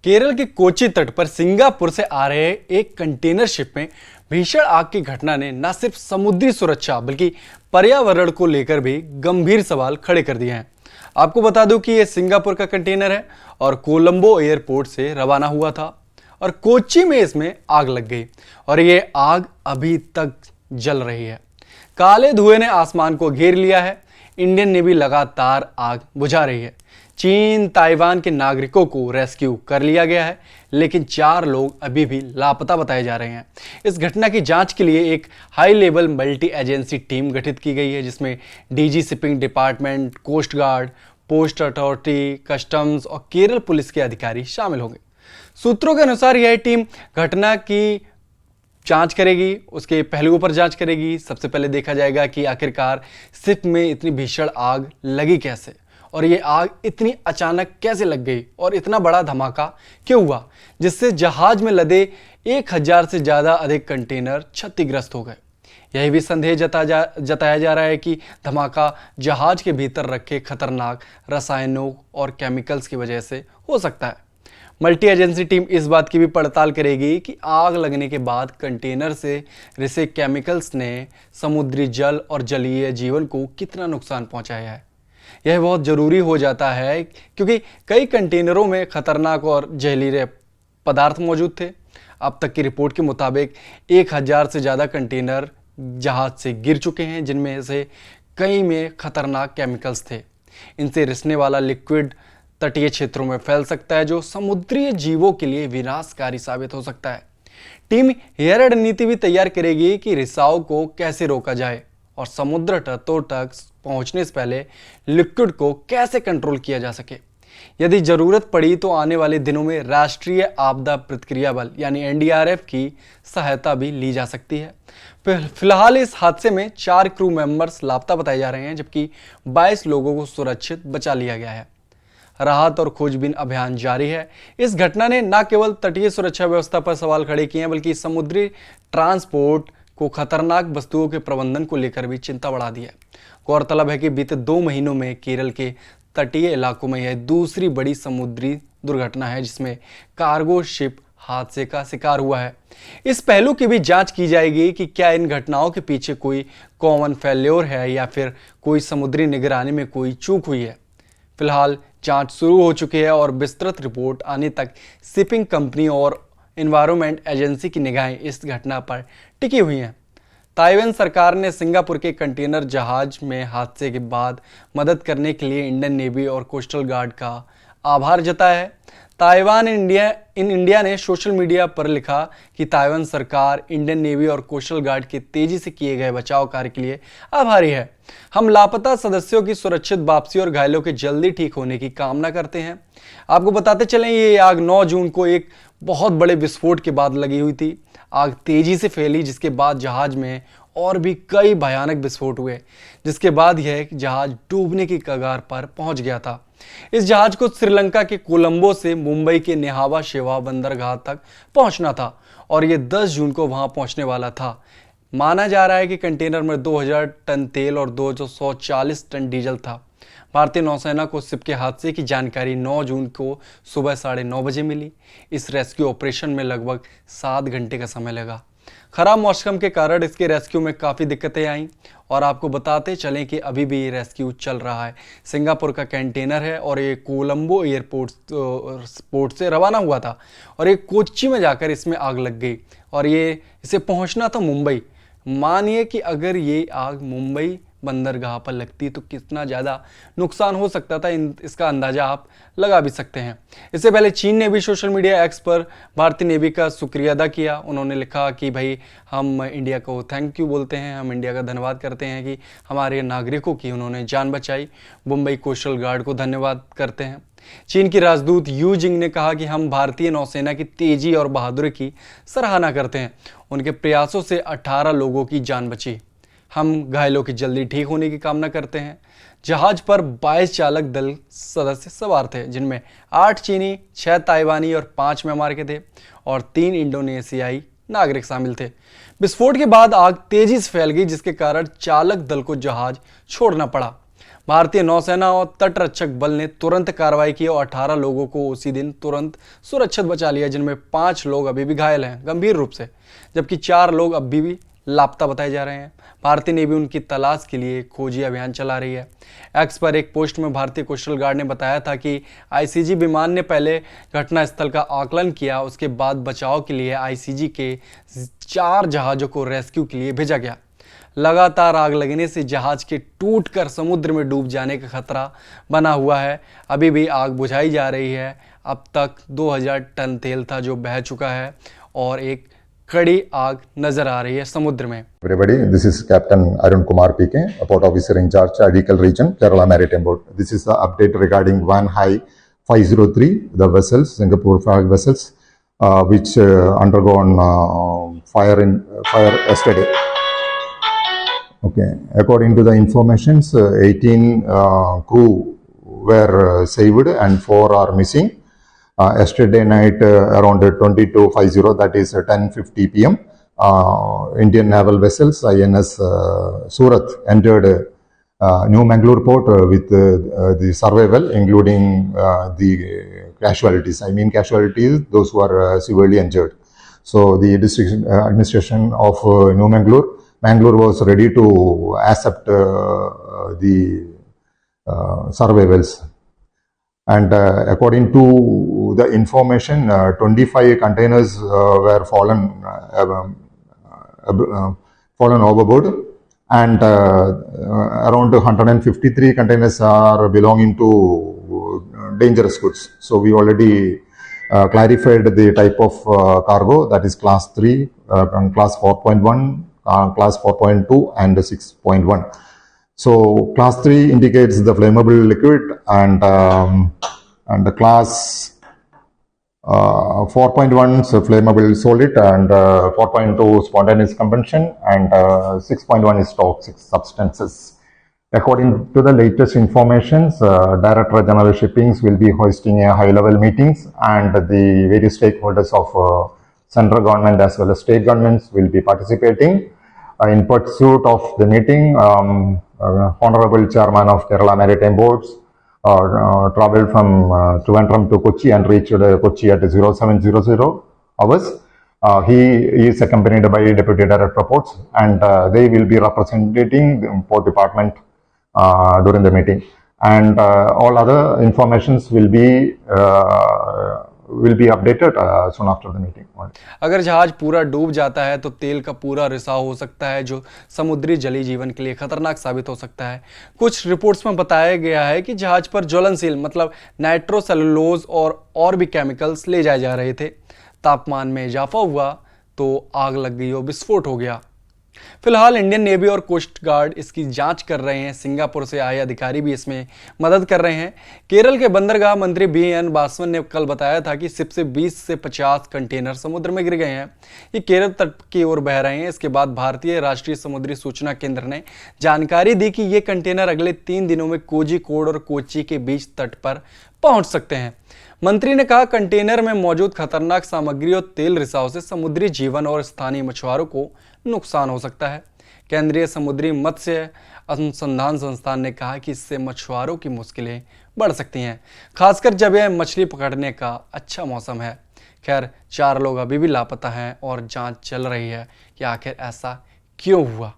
केरल के कोची तट पर सिंगापुर से आ रहे एक कंटेनर शिप में भीषण आग की घटना ने न सिर्फ समुद्री सुरक्षा बल्कि पर्यावरण को लेकर भी गंभीर सवाल खड़े कर दिए हैं। आपको बता दूं कि यह सिंगापुर का कंटेनर है और कोलंबो एयरपोर्ट से रवाना हुआ था और कोच्चि में इसमें आग लग गई और ये आग अभी तक जल रही है। काले धुएं ने आसमान को घेर लिया है। इंडियन नेवी लगातार आग बुझा रही है। चीन ताइवान के नागरिकों को रेस्क्यू कर लिया गया है, लेकिन 4 लोग अभी भी लापता बताए जा रहे हैं। इस घटना की जांच के लिए एक high level multi agency team गठित की गई है, जिसमें DG shipping department, coast guard, port authority, customs और केरल पुलिस के अधिकारी शामिल होंगे। सूत्रों के अनुसार यह टीम घटना की जांच करेगी, उसके पहलुओं पर जांच करेगी। सबसे पहले देखा जाएगा कि आखिरकार शिप में इतनी भीषण आग लगी कैसे और ये आग इतनी अचानक कैसे लग गई और इतना बड़ा धमाका क्यों हुआ, जिससे जहाज में लदे 1000 से ज़्यादा अधिक कंटेनर क्षतिग्रस्त हो गए। यही भी संदेह जताया जा रहा है कि धमाका जहाज के भीतर रखे खतरनाक रसायनों और केमिकल्स की वजह से हो सकता है। मल्टी एजेंसी टीम इस बात की भी पड़ताल करेगी कि आग लगने के बाद कंटेनर से रिसे केमिकल्स ने समुद्री जल और जलीय जीवन को कितना नुकसान पहुंचाया है। यह बहुत जरूरी हो जाता है क्योंकि कई कंटेनरों में खतरनाक और जहरीले पदार्थ मौजूद थे। अब तक की रिपोर्ट के मुताबिक 1000 से ज़्यादा कंटेनर जहाज से गिर चुके हैं, जिनमें से कई में खतरनाक केमिकल्स थे। इनसे रिसने वाला लिक्विड तटीय क्षेत्रों में फैल सकता है, जो समुद्री जीवों के लिए विनाशकारी साबित हो सकता है। टीम यह रणनीति भी तैयार करेगी कि रिसाव को कैसे रोका जाए और समुद्र तटों तक पहुंचने से पहले लिक्विड को कैसे कंट्रोल किया जा सके। यदि जरूरत पड़ी तो आने वाले दिनों में राष्ट्रीय आपदा प्रतिक्रिया बल यानी एनडीआरएफ की सहायता भी ली जा सकती है। फिलहाल इस हादसे में 4 क्रू मेंबर्स लापता बताए जा रहे हैं, जबकि 22 लोगों को सुरक्षित बचा लिया गया है। राहत और खोजबीन अभियान जारी है। इस घटना ने न केवल तटीय सुरक्षा व्यवस्था पर सवाल खड़े किए हैं, बल्कि समुद्री ट्रांसपोर्ट को खतरनाक वस्तुओं के प्रबंधन को लेकर भी चिंता बढ़ा दी है। गौरतलब है कि बीते 2 महीनों में केरल के तटीय इलाकों में यह दूसरी बड़ी समुद्री दुर्घटना है जिसमें कार्गो शिप हादसे का शिकार हुआ है। इस पहलू की भी जांच की जाएगी कि क्या इन घटनाओं के पीछे कोई कॉमन फेल्योर है या फिर कोई समुद्री निगरानी में कोई चूक हुई है। फिलहाल जांच शुरू हो चुकी है और विस्तृत रिपोर्ट आने तक शिपिंग कंपनी और एनवायरनमेंट एजेंसी की निगाहें इस घटना पर टिकी हुई हैं। ताइवान सरकार ने सिंगापुर के कंटेनर जहाज में हादसे के बाद मदद करने के लिए इंडियन नेवी और कोस्टल गार्ड का आभार जताया है। ताइवान इंडिया ने सोशल मीडिया पर लिखा कि ताइवान सरकार इंडियन नेवी और कोस्टल गार्ड के तेजी से किए गए बचाव कार्य के लिए आभारी है। हम लापता सदस्यों की सुरक्षित वापसी और घायलों के जल्दी ठीक होने की कामना करते हैं। आपको बताते चलें, ये आग 9 जून को एक बहुत बड़े विस्फोट के बाद लगी हुई थी। आग तेजी से फैली, जिसके बाद जहाज में और भी कई भयानक विस्फोट हुए, जिसके बाद यह जहाज डूबने की कगार पर पहुंच गया था। इस जहाज को श्रीलंका के कोलंबो से मुंबई के नेहावा शेवा बंदरगाह तक पहुंचना था और यह 10 जून को वहां पहुंचने वाला था। माना जा रहा है कि कंटेनर में 2000 टन तेल और 240 टन डीजल था। भारतीय नौसेना को शिप के हादसे की जानकारी 9 जून को सुबह 9:30 बजे मिली। इस रेस्क्यू ऑपरेशन में लगभग 7 घंटे का समय लगा। खराब मौसम के कारण इसके रेस्क्यू में काफ़ी दिक्कतें आईं और आपको बताते चलें कि अभी भी ये रेस्क्यू चल रहा है। सिंगापुर का कंटेनर है और ये कोलंबो एयरपोर्ट से रवाना हुआ था और ये कोच्चि में जाकर इसमें आग लग गई और ये इसे पहुंचना था मुंबई। मानिए कि अगर ये आग मुंबई बंदरगाह पर लगती तो कितना ज़्यादा नुकसान हो सकता था, इसका अंदाज़ा आप लगा भी सकते हैं। इससे पहले चीन ने भी सोशल मीडिया एक्स पर भारतीय नेवी का शुक्रिया अदा किया। उन्होंने लिखा कि भाई हम इंडिया को थैंक यू बोलते हैं, हम इंडिया का धन्यवाद करते हैं कि हमारे नागरिकों की उन्होंने जान बचाई। मुंबई कोस्टल गार्ड को धन्यवाद करते हैं। चीन की राजदूत यू जिंग ने कहा कि हम भारतीय नौसेना की तेजी और बहादुरी की सराहना करते हैं। उनके प्रयासों से 18 लोगों की जान बची। हम घायलों की जल्दी ठीक होने की कामना करते हैं। जहाज पर 22 चालक दल सदस्य सवार थे, जिनमें 8 चीनी, 6 ताइवानी और 5 म्यांमार के थे और 3 इंडोनेशियाई नागरिक शामिल थे। विस्फोट के बाद आग तेजी से फैल गई, जिसके कारण चालक दल को जहाज छोड़ना पड़ा। भारतीय नौसेना और तटरक्षक बल ने तुरंत कार्रवाई की और 18 लोगों को उसी दिन तुरंत सुरक्षित बचा लिया, जिनमें 5 लोग अभी भी घायल हैं गंभीर रूप से, जबकि 4 लोग अभी भी लापता बताए जा रहे हैं। भारतीय नेवी उनकी तलाश के लिए खोजी अभियान चला रही है। एक्स पर एक पोस्ट में भारतीय कोस्टल गार्ड ने बताया था कि आईसीजी विमान ने पहले घटनास्थल का आकलन किया, उसके बाद बचाव के लिए आईसीजी के 4 जहाज़ों को रेस्क्यू के लिए भेजा गया। लगातार आग लगने से जहाज के टूटकर समुद्र में डूब जाने का खतरा बना हुआ है। अभी भी आग बुझाई जा रही है। अब तक 2000 टन तेल था जो बह चुका है और एक कड़ी आग नजर आ रही है समुद्र में। Everybody, this is Captain Arun Kumar PK, a port officer in charge, Adikal region, Kerala Maritime Board. This is the update regarding Van Hai 503, the vessels, Singapore flag vessels, which undergone fire yesterday. Okay, according to the informations, 18 crew were saved and 4 are missing. Yesterday night around 22:50, that is 10:50 p.m. Indian naval vessels INS Surat entered New Mangalore port with the survival, including the casualties. I mean casualties, those who are severely injured. So the district administration of New Mangalore was ready to accept the survivals. And according to the information, 25 containers were fallen overboard, and around 153 containers are belonging to dangerous goods. So we already clarified the type of cargo, that is class 3, class 4.1, class 4.2 and 6.1. So class 3 indicates the flammable liquid, and the class 4.1 is flammable solid, and 4.2 spontaneous combustion, and 6.1 is toxic substances. According to the latest informations, Director General Shippings will be hosting a high-level meetings, and the various stakeholders of central government as well as state governments will be participating. In pursuit of the meeting, Honorable Chairman of Kerala Maritime Boards traveled from Trivandrum to Kochi and reached Kochi at 0700 hours. He is accompanied by Deputy Director of Ports, and they will be representing the Port Department during the meeting. And all other informations will be updated soon after the meeting. अगर जहाज पूरा डूब जाता है तो तेल का पूरा रिसाव हो सकता है, जो समुद्री जलीय जीवन के लिए खतरनाक साबित हो सकता है। कुछ रिपोर्ट्स में बताया गया है कि जहाज पर ज्वलनशील मतलब नाइट्रोसेलुलोज और भी केमिकल्स ले जाए जा रहे थे। तापमान में इजाफा हुआ तो आग लग गई और विस्फोट हो गया। फिलहाल इंडियन नेवी और कोस्ट गार्ड इसकी जांच कर रहे हैं। सिंगापुर से आए अधिकारी भी इसमें मदद कर रहे हैं। केरल के बंदरगाह मंत्री BN बासवन ने कल बताया था कि सिप से 20 से 50 कंटेनर समुद्र में गिर गए हैं। ये केरल तट की ओर बह रहे हैं। इसके बाद भारतीय राष्ट्रीय समुद्री सूचना केंद्र ने जानकारी दी कि ये कंटेनर अगले 3 दिनों में कोझिकोड और कोच्चि के बीच तट पर पहुंच सकते हैं। मंत्री ने कहा, कंटेनर में मौजूद खतरनाक सामग्री और तेल रिसाव से समुद्री जीवन और स्थानीय मछुआरों को नुकसान हो सकता है। केंद्रीय समुद्री मत्स्य अनुसंधान संस्थान ने कहा कि इससे मछुआरों की मुश्किलें बढ़ सकती हैं, खासकर जब यह मछली पकड़ने का अच्छा मौसम है। खैर, 4 लोग अभी भी लापता हैं और जांच चल रही है कि आखिर ऐसा क्यों हुआ।